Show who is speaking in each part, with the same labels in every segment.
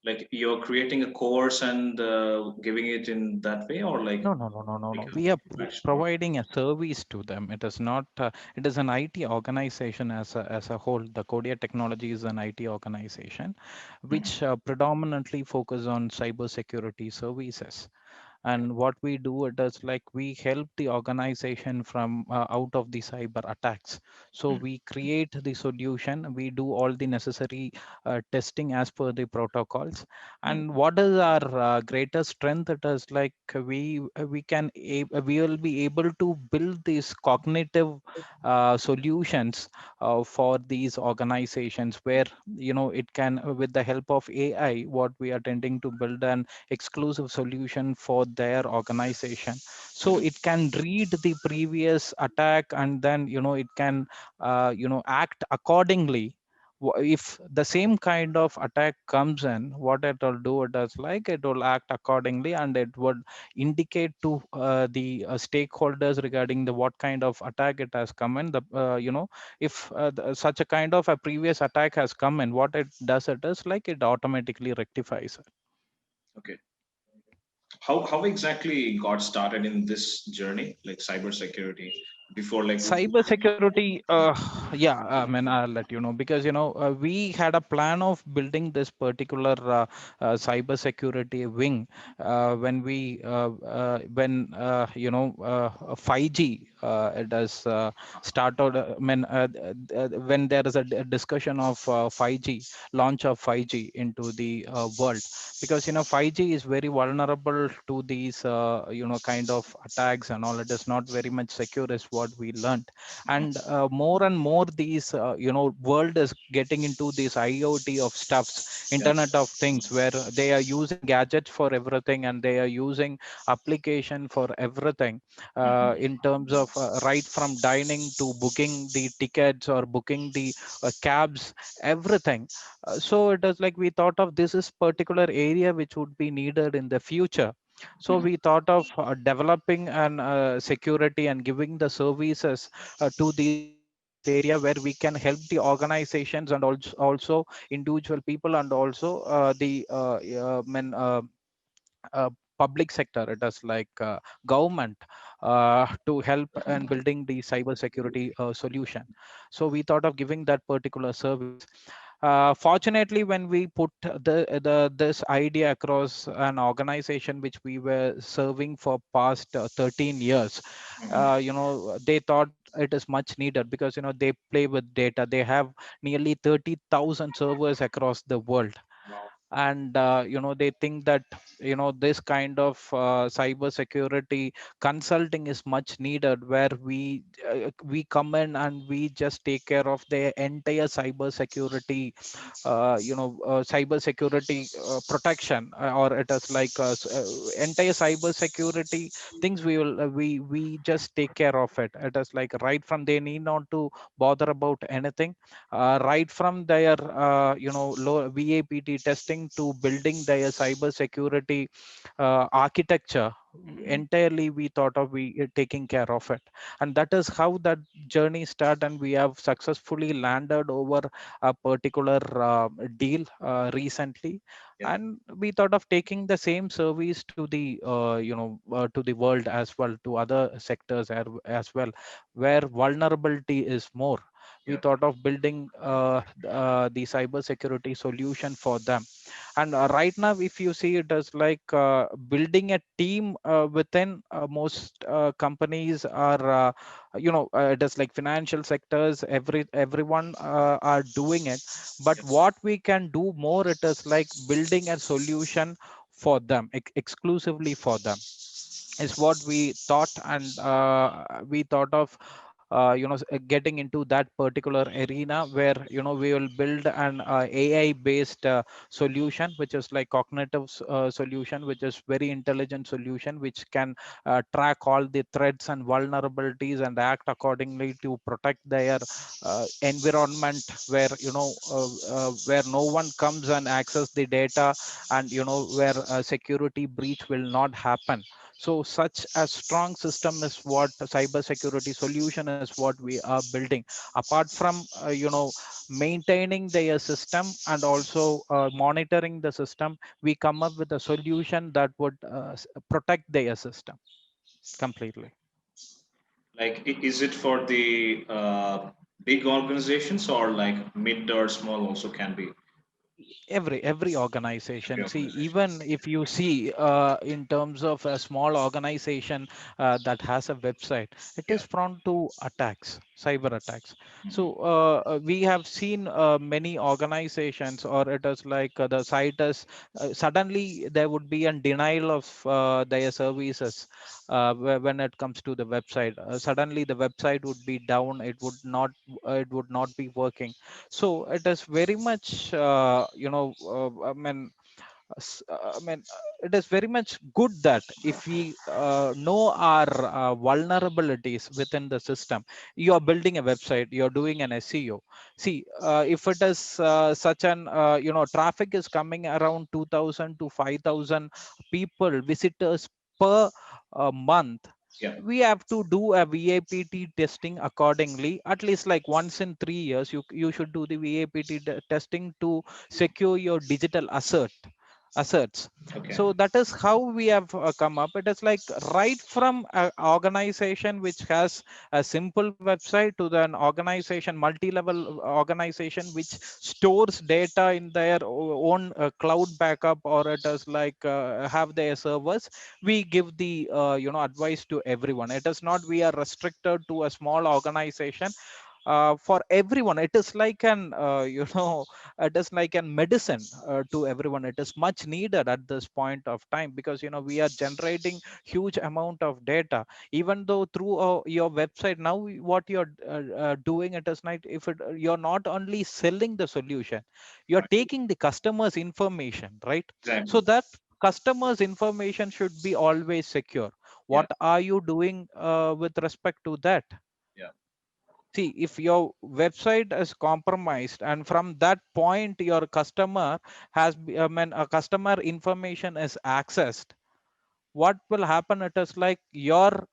Speaker 1: Like you're creating a course and giving it in that way, or like
Speaker 2: No, no, no, no, no,
Speaker 1: like
Speaker 2: no.
Speaker 1: a
Speaker 2: We are
Speaker 1: professional?
Speaker 2: providing a service to them. It is not. It is an IT organization as a whole. The Kodia Technology is an IT organization,
Speaker 1: Mhm.
Speaker 2: which predominantly focus on cybersecurity services. And what we do, it is like we help the organization from out of the cyber attacks. So
Speaker 1: Mhm.
Speaker 2: we create the solution, we do all the necessary testing as per the protocols.
Speaker 1: Mhm.
Speaker 2: And what is our greatest strength? It is like we will be able to build these cognitive solutions for these organizations, where it can, with the help of AI, what we are tending to build an exclusive solution for their organization. So
Speaker 1: Mhm.
Speaker 2: it can read the previous attack, and then it can act accordingly. If the same kind of attack comes in, what it will do, it is like it will act accordingly, and it would indicate to the stakeholders regarding the what kind of attack it has come in. The if such a kind of a previous attack has come in, what it does, it is like it automatically rectifies it.
Speaker 1: Okay. How exactly got started in this journey, like cybersecurity, before like
Speaker 2: Cyber security, yeah, I mean, I'll let you know, because we had a plan of building this particular cyber security wing when 5G it has started. I mean, when there is a discussion of 5G, launch of 5G into the world, because 5G is very vulnerable to these kind of attacks and all. It is not very much secure, is what we learned.
Speaker 1: Mhm.
Speaker 2: And more and more these world is getting into this IoT of stuffs,
Speaker 1: Yeah.
Speaker 2: internet of things, where they are using gadgets for everything, and they are using application for everything,
Speaker 1: Mhm.
Speaker 2: in terms of right from dining to booking the tickets or booking the cabs, everything. So it is like we thought of this is particular area which would be needed in the future. So
Speaker 1: Mhm.
Speaker 2: we thought of developing an security and giving the services to this particular area, where we can help the organizations and also individual people, and also the uh, public sector. It is like government, to help in building the cyber security solution. So we thought of giving that particular service. Fortunately, when we put the this idea across an organization which we were serving for past 13 years,
Speaker 1: Mhm.
Speaker 2: they thought it is much needed, because they play with data. They have nearly 30,000 servers across the world.
Speaker 1: Wow.
Speaker 2: And they think that this kind of cyber security consulting is much needed, where we come in and we just take care of the entire cyber security, cyber security protection, or it is like entire cyber security things. We just take care of it. It is like right from they need not to bother about anything, right from their low VAPT testing to building their cyber security architecture.
Speaker 1: Mhm.
Speaker 2: Entirely we thought of we taking care of it. And that is how that journey started, and we have successfully landed over a particular deal recently.
Speaker 1: Yeah.
Speaker 2: And we thought of taking the same service to the to the world as well, to other sectors as well, where vulnerability is more. We
Speaker 1: Yeah.
Speaker 2: thought of building the cyber security solution for them. And right now, if you see, it is like building a team within most companies are it is like financial sectors, everyone are doing it. But
Speaker 1: Yes.
Speaker 2: what we can do more, it is like building a solution for them, exclusively for them, is what we thought. And we thought of getting into that particular arena, where we will build an AI based solution, which is like cognitive solution, which is very intelligent solution, which can track all the threats and vulnerabilities and act accordingly to protect their environment, where where no one comes and access the data, and where a security breach will not happen. So such a strong system is what cybersecurity solution is what we are building. Apart from maintaining their system and also monitoring the system, we come up with a solution that would protect their system completely.
Speaker 1: Like, is it for the big organizations, or like mid or small also can be
Speaker 2: Every
Speaker 1: every
Speaker 2: organization, see,
Speaker 1: organization?
Speaker 2: even if you see in terms of a small organization that has a website, it
Speaker 1: Yeah.
Speaker 2: is prone to attacks, cyber attacks. So
Speaker 1: Hmm.
Speaker 2: we have seen many organizations, or it is like the site is suddenly there would be a denial of their services when it comes to the website. Suddenly the website would be down, it would not be working. So it is very much it is very much good that if we know our vulnerabilities within the system. You are building a website, you are doing an SEO. See, if it is such an traffic is coming around 2000 to 5000 people visitors per month,
Speaker 1: Yeah.
Speaker 2: we have to do a VAPT testing accordingly. At least like once in 3 years, you should do the VAPT testing to secure your digital assets.
Speaker 1: Okay.
Speaker 2: So that is how we have come up. It is like right from an organization which has a simple website to an organization, multi-level organization which stores data in their own cloud backup, or it is like have their servers. We give the advice to everyone. It is not we are restricted to a small organization. For everyone it is like an it is like a medicine to everyone. It is much needed at this point of time, because we are generating huge amount of data. Even though through your website now, what you're doing, it is not, if it, you're not only selling the solution, you're
Speaker 1: Right.
Speaker 2: taking the customer's information, right? So
Speaker 1: Exactly.
Speaker 2: that customer's information should be always secure.
Speaker 1: Yeah.
Speaker 2: What are you doing with respect to that?
Speaker 1: Yeah.
Speaker 2: See, if your website is compromised and from that point your customer a customer information is accessed, what will happen? It is like your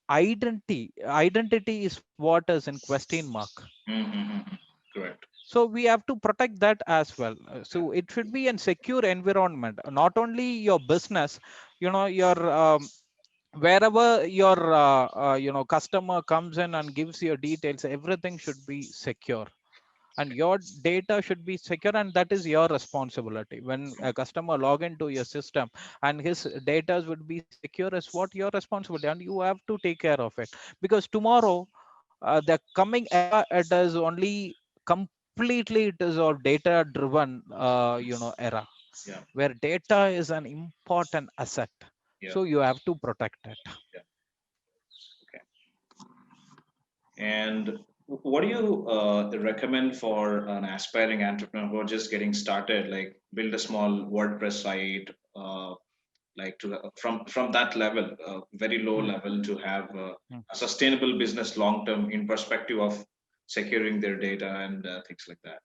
Speaker 2: identity is what is in question mark.
Speaker 1: Mm-hmm. Correct.
Speaker 2: So we have to protect that as well.
Speaker 1: Yeah.
Speaker 2: So it should be a secure environment, not only your business, your wherever your customer comes in and gives your details, everything should be secure, and your data should be secure, and that is your responsibility. When a customer log into your system and his data would be secure, is what your responsibility, and you have to take care of it. Because tomorrow, the coming era, it is only completely, it is all data driven era,
Speaker 1: Yeah.
Speaker 2: where data is an important asset.
Speaker 1: Yeah.
Speaker 2: So you have to protect it.
Speaker 1: Yeah. Okay. And what do you recommend for an aspiring entrepreneur who are just getting started, like build a small WordPress site, like to from that level, very low
Speaker 2: Hmm,
Speaker 1: level, to have
Speaker 2: hmm.
Speaker 1: a sustainable business long term in perspective of securing their data and things like that.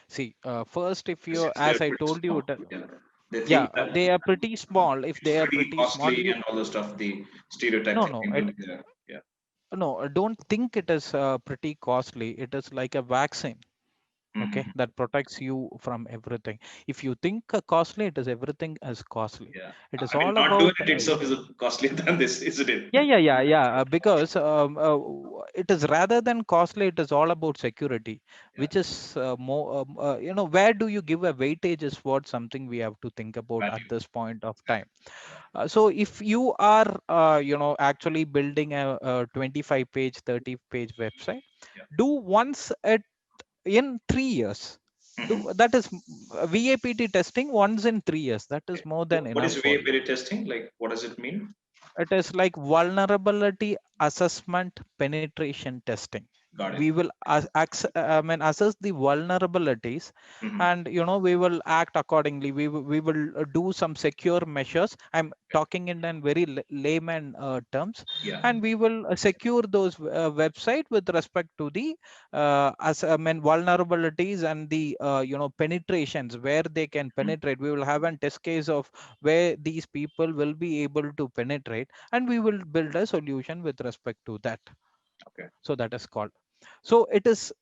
Speaker 2: See, first, if you,
Speaker 1: Since they're
Speaker 2: as I
Speaker 1: pretty
Speaker 2: told you,
Speaker 1: small, yeah, they
Speaker 2: yeah,
Speaker 1: think that
Speaker 2: they are pretty small. If
Speaker 1: it's
Speaker 2: they are
Speaker 1: pretty
Speaker 2: pretty small,
Speaker 1: costly
Speaker 2: you,
Speaker 1: and all the stuff, the stereotypes
Speaker 2: no,
Speaker 1: that
Speaker 2: no,
Speaker 1: people, yeah, yeah,
Speaker 2: no, don't think it is pretty costly. It is like a vaccine, okay,
Speaker 1: hmm,
Speaker 2: that protects you from everything. If you think costly, it is everything is costly.
Speaker 1: yeah.
Speaker 2: It is
Speaker 1: I mean,
Speaker 2: all
Speaker 1: not doing
Speaker 2: about
Speaker 1: it itself is costlier than this, isn't it?
Speaker 2: yeah, because it is rather than costly, it is all about security,
Speaker 1: Yeah,
Speaker 2: which is more where do you give a weightage is what something we have to think about at
Speaker 1: exactly.
Speaker 2: this point of time.
Speaker 1: Exactly.
Speaker 2: So if you are actually building a 25-page 30-page website,
Speaker 1: Yeah.
Speaker 2: do once at in 3 years. Do
Speaker 1: Hmm.
Speaker 2: that is VAPT testing once in 3 years. That is
Speaker 1: Okay.
Speaker 2: more than
Speaker 1: What
Speaker 2: enough
Speaker 1: is
Speaker 2: for you.
Speaker 1: variability testing? Like, what does it mean?
Speaker 2: It is like vulnerability assessment penetration testing.
Speaker 1: Got it.
Speaker 2: we will I mean, assess the vulnerabilities,
Speaker 1: Hmm.
Speaker 2: and we will act accordingly. We will do some secure measures. I'm talking in a very layman terms.
Speaker 1: Yeah.
Speaker 2: And we will secure those website with respect to the as I mean vulnerabilities and the penetrations where they can
Speaker 1: Mhm.
Speaker 2: penetrate. We will have a test case of where these people will be able to penetrate, and we will build a solution with respect to that.
Speaker 1: Okay.
Speaker 2: So that is called. So it is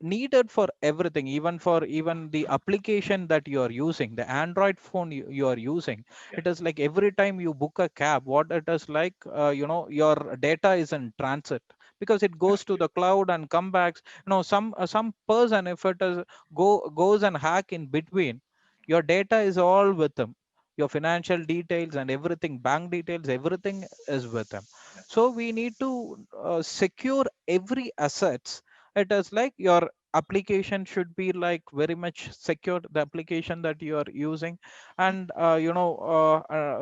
Speaker 2: needed for everything, even for even the application that you are using, the Android phone you are using.
Speaker 1: Yeah.
Speaker 2: It is like every time you book a cab, what it is like, your data is in transit, because it
Speaker 1: Yeah.
Speaker 2: goes to the cloud and come back. Some person, if it is goes and hack in between, your data is all with them. Your financial details and everything, bank details, everything is with them.
Speaker 1: Yeah.
Speaker 2: So we need to secure every assets. It is like your application should be like very much secured, the application that you are using. And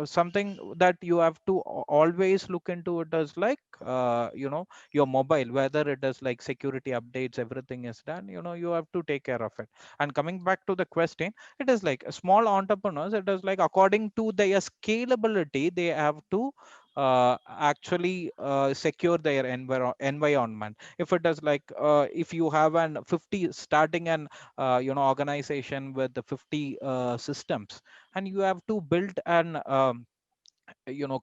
Speaker 2: something that you have to always look into it is like, your mobile, whether it is like security updates, everything is done. You have to take care of it. And coming back to the question, it is like small entrepreneurs, it is like according to their scalability, they have to actually secure their environment. If it is like, if you have an 50 starting an organization with the 50 systems, and you have to build an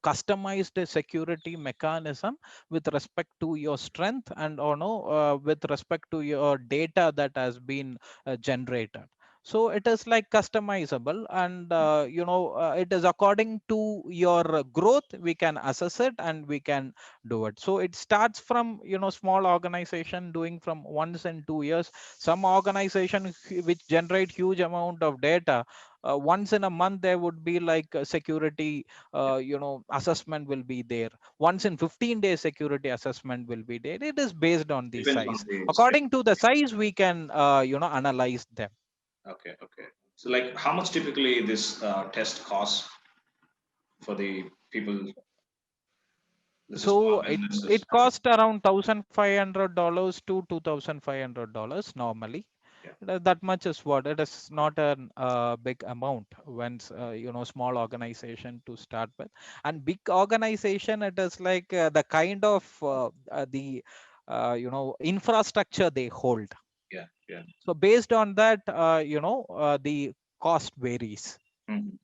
Speaker 2: customized security mechanism with respect to your strength, and or no with respect to your data that has been generated. So it is like customizable, and it is according to your growth, we can assess it and we can do it. So it starts from small organization doing from once in 2 years. Some organization which generate huge amount of data, once in a month there would be like a security
Speaker 1: Yeah.
Speaker 2: assessment will be there. Once in 15 days security assessment will be there. It is based on the
Speaker 1: Depends on
Speaker 2: size.
Speaker 1: the scale.
Speaker 2: According to the size, we can analyze them.
Speaker 1: Okay. Okay. So, like, how much typically this test costs for the people, this is small
Speaker 2: So it
Speaker 1: businesses?
Speaker 2: cost around $1,500 to $2,500 normally.
Speaker 1: Yeah.
Speaker 2: That much is what it is, not a big amount when small organization to start with. And big organization, it is like the kind of the infrastructure they hold.
Speaker 1: Yeah. Yeah.
Speaker 2: So based on that, the cost varies.
Speaker 1: Mhm.